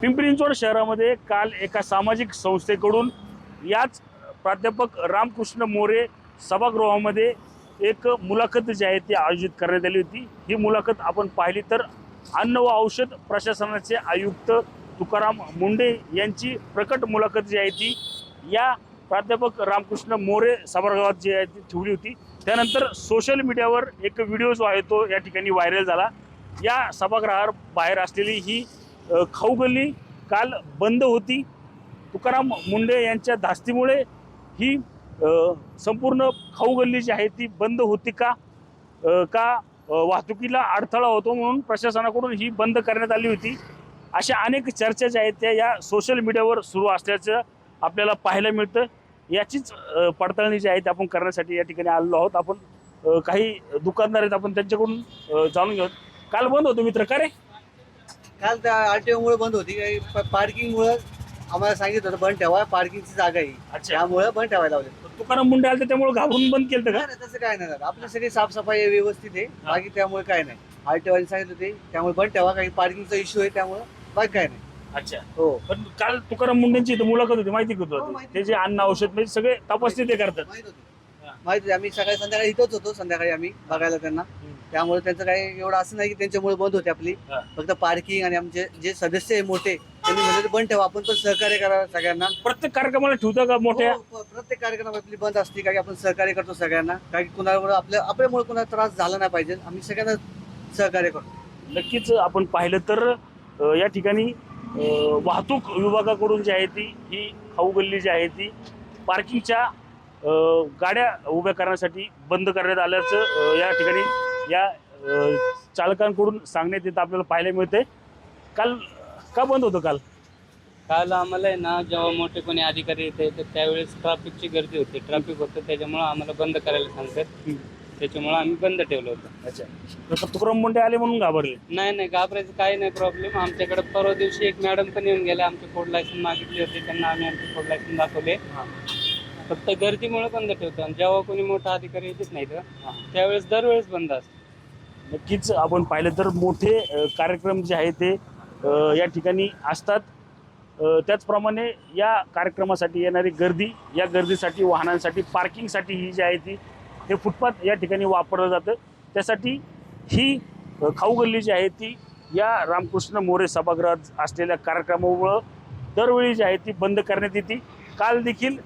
पिंपरी चिंचवड शहरामध्ये काल एका सामाजिक संस्थेकडून याच प्राध्यापक रामकृष्ण मोरे सभागृहामध्ये एक मुलाखत जी आहे ती आयोजित करण्यात आली होती। ही मुलाखत आपण पाहिली तर अन्न व औषध प्रशासनाचे आयुक्त तुकाराम मुंडे यांची प्रकट मुलाखत जी आहे ती या प्राध्यापक रामकृष्ण मोरे सभागृहात जी आहे ती ठेवली होती। त्यानंतर सोशल मीडियावर एक व्हिडिओ जो आहे तो या ठिकाणी व्हायरल झाला। या सभागृहावर बाहेर असलेली ही खाऊ गल्ली काल बंद होती। तुकाराम मुंडे यांच्या धास्तीमुळे ही संपूर्ण खाऊ गल्ली जी आहे ती बंद होती का वाहतुकीला अडथळा होतो म्हणून प्रशासनाकडून ही बंद करण्यात आली होती। अशा अनेक चर्चा ज्या आहेत त्या या सोशल मीडियावर सुरू असल्याचं आपल्याला पाहायला मिळतं। याचीच पडताळणी जी आहे ती आपण करण्यासाठी या ठिकाणी आलेलो आहोत। आपण काही दुकानदार आहेत, आपण त्यांच्याकडून जाणून घेऊ। काल बंद होतो मित्र, का रे? काल त्या आरटीओमुळे बंद होती, काही पार्किंगमुळे आम्हाला सांगितलं होतं बंद ठेवा, पार्किंगची जागा आहे त्यामुळे बंद ठेवायला लावले। तुकाराम मुंडे आले त्यामुळे घाबरून बंद केलं का? तसं काय नाही झालं, आपली सगळी साफसफाई व्यवस्थित आहे, बाकी त्यामुळे काय नाही। आरटीओने सांगितलं होते त्यामुळे बंद ठेवा, काही पार्किंगचा इश्यू आहे त्यामुळे बाकी काय नाही। अच्छा, हो। पण काल तुकाराम मुंडेंची इथं मुलाखत होती, माहिती होती? ते जे अन्न औषध म्हणजे सगळे तपासणी ते करतात, माहिती होती। आम्ही सकाळी संध्याकाळी इथंच होतो, संध्याकाळी आम्ही बघायला त्यांना, त्यामुळे त्यांचं काही एवढं असं नाही की त्यांच्यामुळे बंद होते आपली। फक्त पार्किंग आणि आमचे जे सदस्य आहे मोठे त्यांनी म्हणजे बंद ठेवा, आपण पण सहकार्य करा सगळ्यांना। प्रत्येक कार्यक्रमाला ठेवता का मोठ्या? प्रत्येक कार्यक्रम आपली बंद असते, कारण आपण सहकार्य करतो सगळ्यांना, कारण कुणामुळे आपल्यामुळे कुणाला त्रास झाला नाही पाहिजे, आम्ही सगळ्यांना सहकार्य करतो। नक्कीच आपण पाहिलं तर या ठिकाणी वाहतूक विभागाकडून जी आहे ती ही खाऊ गल्ली जी आहे ती पार्किंगच्या गाड्या उभ्या करण्यासाठी बंद करण्यात आल्याचं या ठिकाणी या चालकांकडून सांगण्यात येतं, आपल्याला पाहायला मिळतंय। काल का बंद होतं? काल आम्हाला आहे ना, जेव्हा मोठे कोणी अधिकारी येते तर त्यावेळेस ट्रॅफिकची गर्दी होती, ट्रॅफिक होतं, त्याच्यामुळे आम्हाला बंद करायला सांगतात, त्याच्यामुळे आम्ही बंद ठेवलं होतं। अच्छा, तर तुकाराम मुंडे आले म्हणून घाबरले? नाही, घाबरायचं काही नाही प्रॉब्लेम। आमच्याकडे परवा दिवशी एक मॅडम पण येऊन गेल्या, आमचे फूड लायसन मागितले होते, त्यांना आम्ही आमचे फूड लायसन दाखवले। फक्त गर्दीमुळे बंद ठेवतो, आणि जेव्हा कोणी मोठा अधिकारी येतच नाही तर त्यावेळेस दरवेळेस बंद असतं। नक्कीच आपण पाहिलं तर मोठे कार्यक्रम जे आहे ते या ठिकाणी असतात, त्याचप्रमाणे या कार्यक्रमासाठी येणारी गर्दी, या गर्दीसाठी वाहनांसाठी पार्किंगसाठी ही जी आहे ती हे फुटपाथ या ठिकाणी वापरलं जातं। त्यासाठी ही खाऊ गल्ली जी आहे ती या रामकृष्ण मोरे सभागृहात असलेल्या कार्यक्रमामुळं दरवेळी जी आहे ती बंद करण्यात येते। काल देखील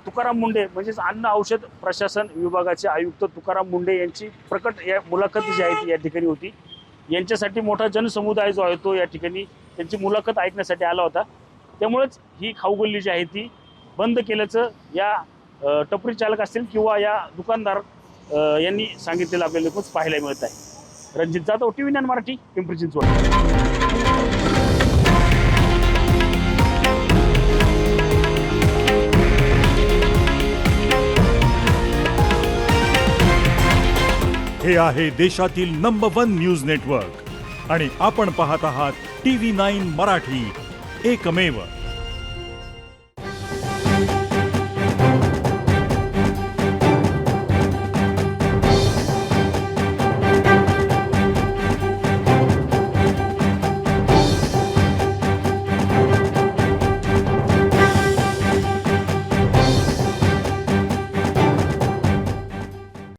तुकाराम मुंडे म्हणजेच अन्न औषध प्रशासन विभागाचे आयुक्त तुकाराम मुंडे यांची प्रकट या मुलाखत जी आहे ती या ठिकाणी होती। यांच्यासाठी मोठा जनसमुदाय जो आहे तो या ठिकाणी त्यांची मुलाखत ऐकण्यासाठी आला होता। त्यामुळेच ही खाऊ गल्ली जी आहे ती बंद केल्याचं या टपरी चालक असतील किंवा या दुकानदार यांनी सांगितलेलं आपल्याला खूप पाहायला मिळत आहे। रणजित जाधव, TV9 मराठी, पिंपरी चिंचवड। हे आहे देशातील नंबर 1 न्यूज नेटवर्क आणि आपण पाहत आहात TV9 मराठी, एकमेव।